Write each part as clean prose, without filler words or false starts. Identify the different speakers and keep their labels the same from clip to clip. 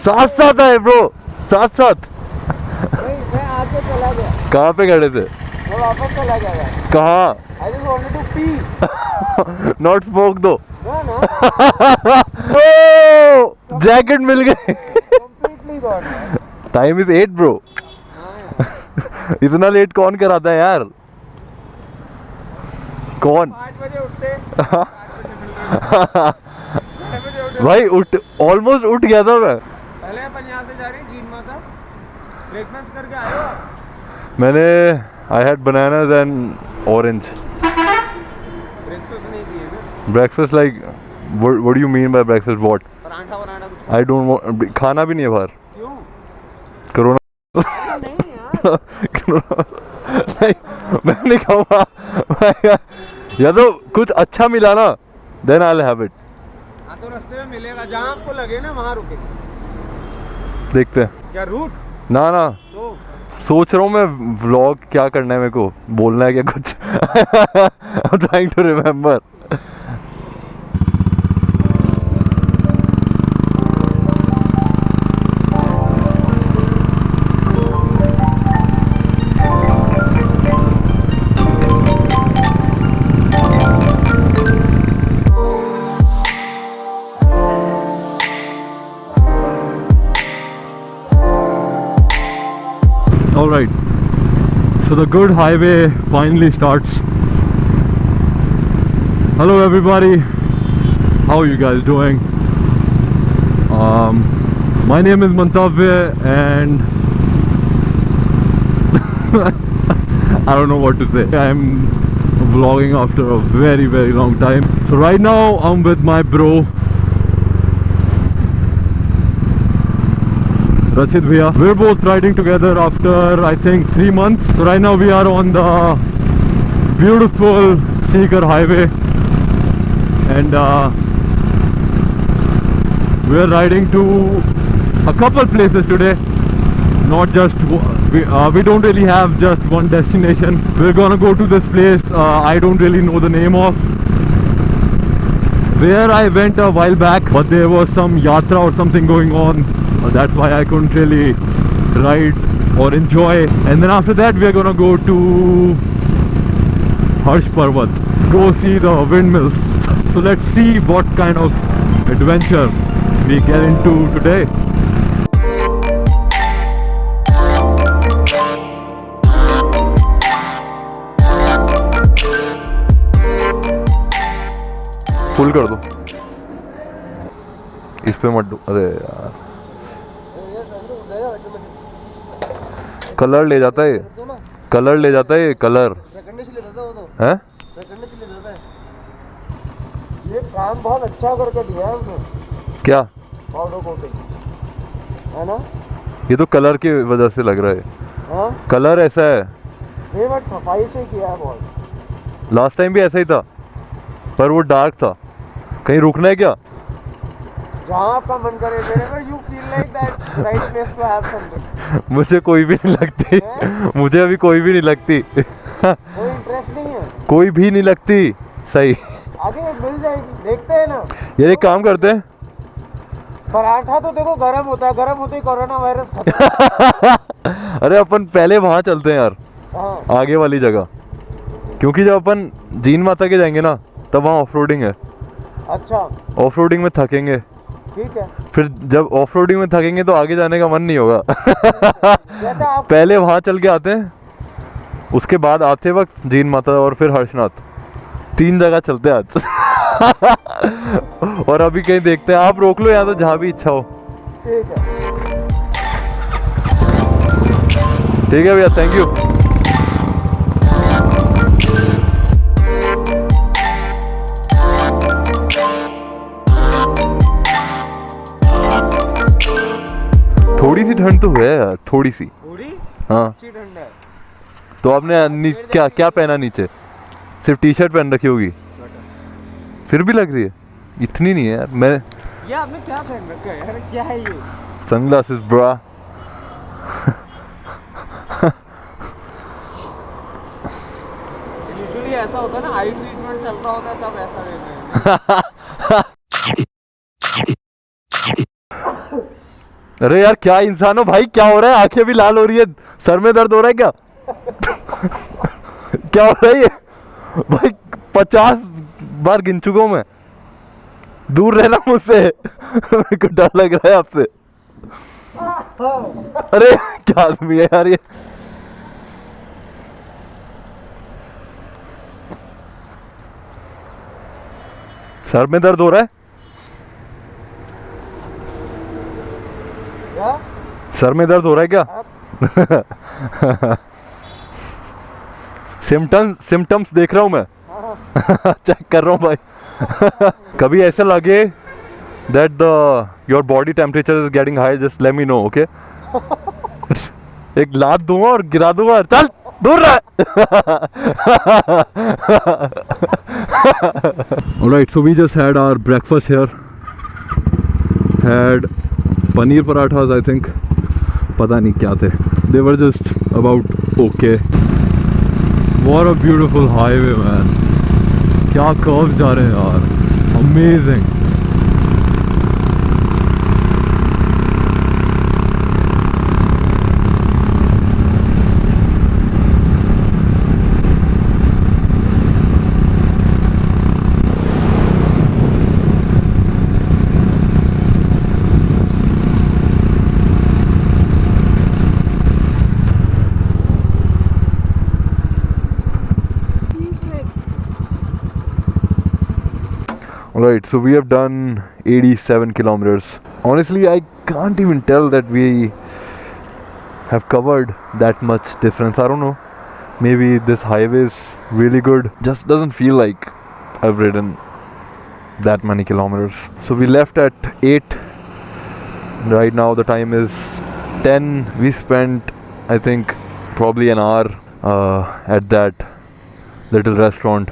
Speaker 1: साथ साथ आए ब्रो, साथ साथ।
Speaker 2: मैं आके चला गया।
Speaker 1: कहाँ पे खड़े थे?
Speaker 2: मैं वापस चला गया यार।
Speaker 1: कहाँ?
Speaker 2: I just wanted to pee.
Speaker 1: Not smoke दो।
Speaker 2: ना ना।
Speaker 1: ओ जैकेट मिल गए।
Speaker 2: Completely gone यार।
Speaker 1: Time is 8 bro. इतना लेट कौन कराता है यार? कौन?
Speaker 2: 5 बजे उठते। 5 बजे मिल रहे।
Speaker 1: भाई उठ, ऑलमोस्ट उठ गया था मैं।
Speaker 2: पहले अपन यहाँ से जा रहे हैं जीन माता। ब्रेकफास्ट करके आए हो आप?
Speaker 1: मैंने I had bananas and orange.
Speaker 2: Breakfast नहीं किए ना?
Speaker 1: Breakfast like what do you mean by breakfast? What?
Speaker 2: Paratha वराठा कुछ?
Speaker 1: आई डोंट वांट, खाना भी नहीं है बाहर।
Speaker 2: क्यों?
Speaker 1: कोरोना।
Speaker 2: नहीं यार।
Speaker 1: नहीं, मैं नहीं खाऊंगा। या तो कुछ अच्छा मिला ना, then I will have it.
Speaker 2: हाँ तो रास्ते में मिलेगा, जहाँ आपको लगे ना वहाँ रुके।
Speaker 1: देखते हैं।
Speaker 2: क्या रूट?
Speaker 1: ना ना,
Speaker 2: तो
Speaker 1: सोच रहा हूँ मैं व्लॉग क्या करना है, मेरे को बोलना है क्या कुछ। I'm trying to remember. All right, so the good highway finally starts. Hello everybody, how are you guys doing? My name is Mantavya and I don't know what to say. I'm vlogging after a very long time. So right now I'm with my bro Rachit bhaiya. We're both riding together after I think 3 months. So right now we are on the beautiful Sikar highway and we're riding to a couple places today. Not just we don't really have just one destination. We're gonna go to this place I don't really know the name of, where I went a while back, but there was some yatra or something going on. That's why I couldn't really ride or enjoy. And then after that we are gonna go to Harsh Parvat, go see the windmills. So let's see what kind of adventure we get into today. Full कर दो, इस पे मत दो। अरे यार colour ले जाता है, कलर ले जाता है, कलर है।
Speaker 2: ये काम बहुत अच्छा करके दिया है उसने।
Speaker 1: क्या?
Speaker 2: पाउडर कोटिंग है ना?
Speaker 1: ये तो कलर की वजह से लग रहा है।
Speaker 2: हाँ?
Speaker 1: कलर ऐसा है।
Speaker 2: नहीं बट सफाई से किया है बहुत।
Speaker 1: लास्ट टाइम भी ऐसा ही था, पर वो डार्क था। कहीं रुकना है क्या?
Speaker 2: जहाँ आपका मन करे। wherever you feel like that right place to have something।
Speaker 1: मुझे कोई भी नहीं लगती। मुझे अभी कोई भी नहीं लगती।
Speaker 2: कोई इंटरेस्ट नहीं है।
Speaker 1: कोई भी नहीं लगती। सही।
Speaker 2: आगे मिल जाएगी, देखते हैं ना।
Speaker 1: यार एक काम करते हैं,
Speaker 2: पराठा तो देखो गर्म होता है, गर्म होते ही कोरोना वायरस खत्म।
Speaker 1: अरे अपन पहले वहाँ चलते हैं यार,
Speaker 2: हाँ।
Speaker 1: आगे वाली जगह, क्योंकि जब अपन जीन माता के जाएंगे ना तब वहाँ ऑफ रोडिंग है।
Speaker 2: अच्छा
Speaker 1: ऑफ रोडिंग में थकेंगे,
Speaker 2: ठीक है।
Speaker 1: फिर जब ऑफ रोडिंग में थकेंगे तो आगे जाने का मन नहीं होगा।
Speaker 2: जैसा आप
Speaker 1: पहले वहाँ चल के आते हैं, उसके बाद आते वक्त जीन माता और फिर हर्षनाथ, 3 जगह चलते हैं आज। और अभी कहीं देखते हैं, आप रोक लो या तो जहाँ भी इच्छा हो।
Speaker 2: ठीक है।
Speaker 1: ठीक है भैया, थैंक यू। थोड़ी सी ठंड तो है यार, थोड़ी सी।
Speaker 2: थोड़ी?
Speaker 1: हाँ।
Speaker 2: अच्छी ठंड है।
Speaker 1: तो आपने क्या क्या पहना नीचे? सिर्फ टी शर्ट पहन रखी होगी। फिर भी लग रही है, इतनी नहीं है यार। मैं
Speaker 2: ये आपने क्या पहन रखा है यार? क्या है ये?
Speaker 1: सनग्लासेस ब्रा।
Speaker 2: यूजुअली ऐसा होता है ना, आई ट्रीटमेंट चल रहा होता है तब ऐसा रहता है।
Speaker 1: अरे यार क्या इंसान हो भाई, क्या हो रहा है? आंखें भी लाल हो रही है, सर में दर्द हो रहा है क्या? क्या हो रहा है ये भाई? 50 बार गिन चुका हूं मैं, दूर रहना मुझसे। मेरे को डर लग रहा है आपसे। अरे क्या आदमी है यार ये। सर में दर्द हो रहा है?
Speaker 2: क्या?
Speaker 1: सर में दर्द हो रहा है क्या? सिम्टम्स देख रहा हूँ मैं। चेक कर रहा हूँ भाई। कभी ऐसा लगे that your body temperature is getting high, just let me know, okay? एक लात दूंगा और गिरा दूंगा, चल दूर रह। Alright, so we just had our breakfast here. Had paneer parathas, I think. पता नहीं क्या थे. They were just about okay. What a beautiful highway, man. क्या curves जा रहे हैं यार. Amazing. Alright, so we have done 87 kilometers. Honestly, I can't even tell that we have covered that much difference. I don't know. Maybe this highway is really good. Just doesn't feel like I've ridden that many kilometers. So we left at 8. Right now the time is 10. We spent, I think, probably an hour at that little restaurant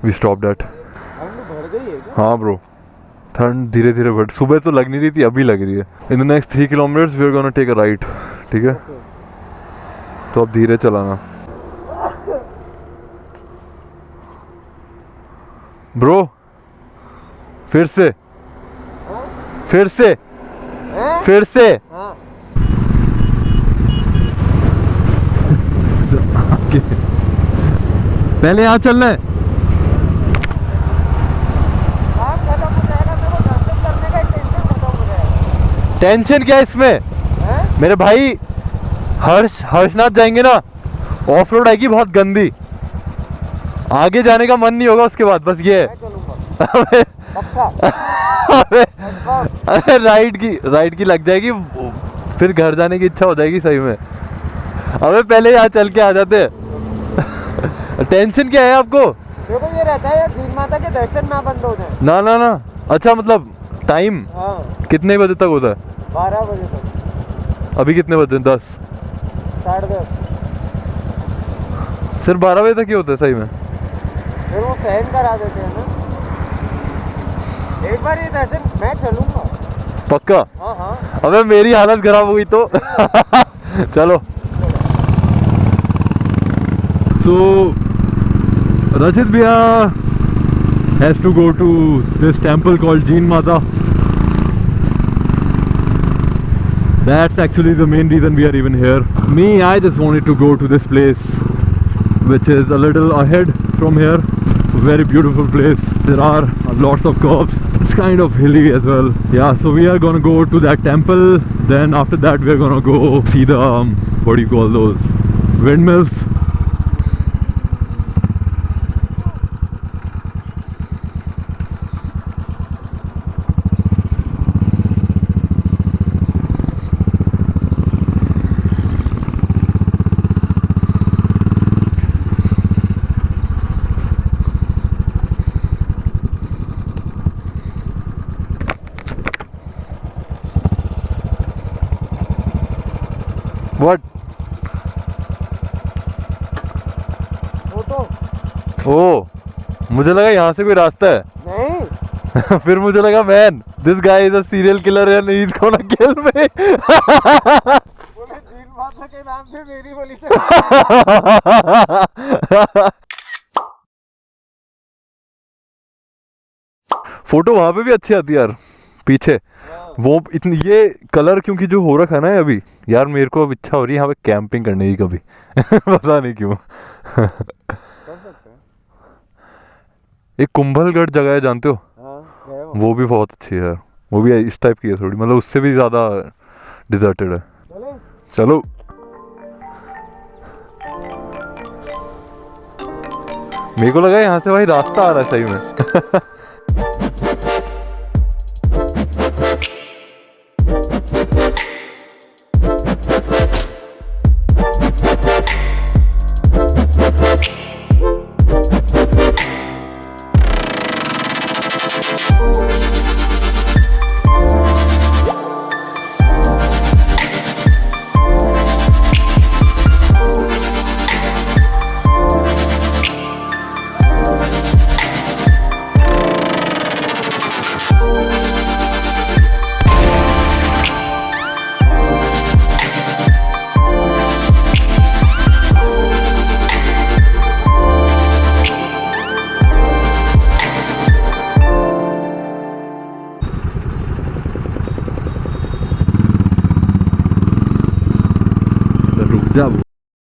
Speaker 1: we stopped at. हाँ bro, ठंड धीरे धीरे बढ़, सुबह तो लग नहीं रही थी, अभी लग रही है. In the next 3 kilometres we are gonna take a right. ठीक है, तो अब धीरे चलाना ब्रो. फिर से फिर से फिर से पहले यहाँ चलना है. टेंशन क्या है इसमें मेरे भाई? हर्षनाथ जाएंगे ना, ऑफ रोड आएगी बहुत गंदी, आगे जाने का मन नहीं होगा उसके बाद. बस ये है. अरे राइड की लग जाएगी, फिर घर जाने की इच्छा हो जाएगी सही में. अबे पहले यहाँ चल के आ जाते. टेंशन क्या है आपको?
Speaker 2: देखो ये रहता है यार, जीन माता के दर्शन ना बंद हो जाए.
Speaker 1: ना. अच्छा मतलब टाइम कितने बजे तक होता है?
Speaker 2: 12 बजे तक.
Speaker 1: अभी कितने बजे? 10,
Speaker 2: 10:30.
Speaker 1: सिर्फ 12 बजे तक ही होता है सही में?
Speaker 2: फिर वो सहन करा देते हैं ना. एक बार ये दर्शन मैं चलूंगा
Speaker 1: पक्का.
Speaker 2: हाँ.
Speaker 1: अबे मेरी हालत खराब हो गई तो. चलो. So Rachit Bhaiya has to go to this temple called Jeen Mata. That's actually the main reason we are even here. I just wanted to go to this place which is a little ahead from here. Very beautiful place. There are lots of curves. It's kind of hilly as well. Yeah, so we are gonna go to that temple. Then after that we are gonna go see the what do you call those windmills. What? ओ, मुझे लगा यहाँ से कोई रास्ता है.
Speaker 2: नहीं.
Speaker 1: फिर मुझे लगा man this guy is a serial killer and he is gonna kill me.
Speaker 2: बोले जीन माता के नाम पे मेरी गोली चल.
Speaker 1: फोटो वहां पे भी अच्छी आती है यार, पीछे वो इतनी ये कलर क्योंकि जो हो रखा है ना अभी, यार मेरे को अब इच्छा हो रही है यहाँ पे कैंपिंग करने की कभी पता नहीं क्यों।
Speaker 2: कर सकते हैं।
Speaker 1: एक कुंभलगढ़ जगह है जानते हो,
Speaker 2: हाँ गए हो।
Speaker 1: वो भी बहुत अच्छी है यार, वो भी इस टाइप की है थोड़ी, मतलब उससे भी ज़्यादा डिजर्टेड है।
Speaker 2: चलें?
Speaker 1: चलो मेरे को लगा यहाँ से भाई रास्ता आ रहा है सही में। रुक जा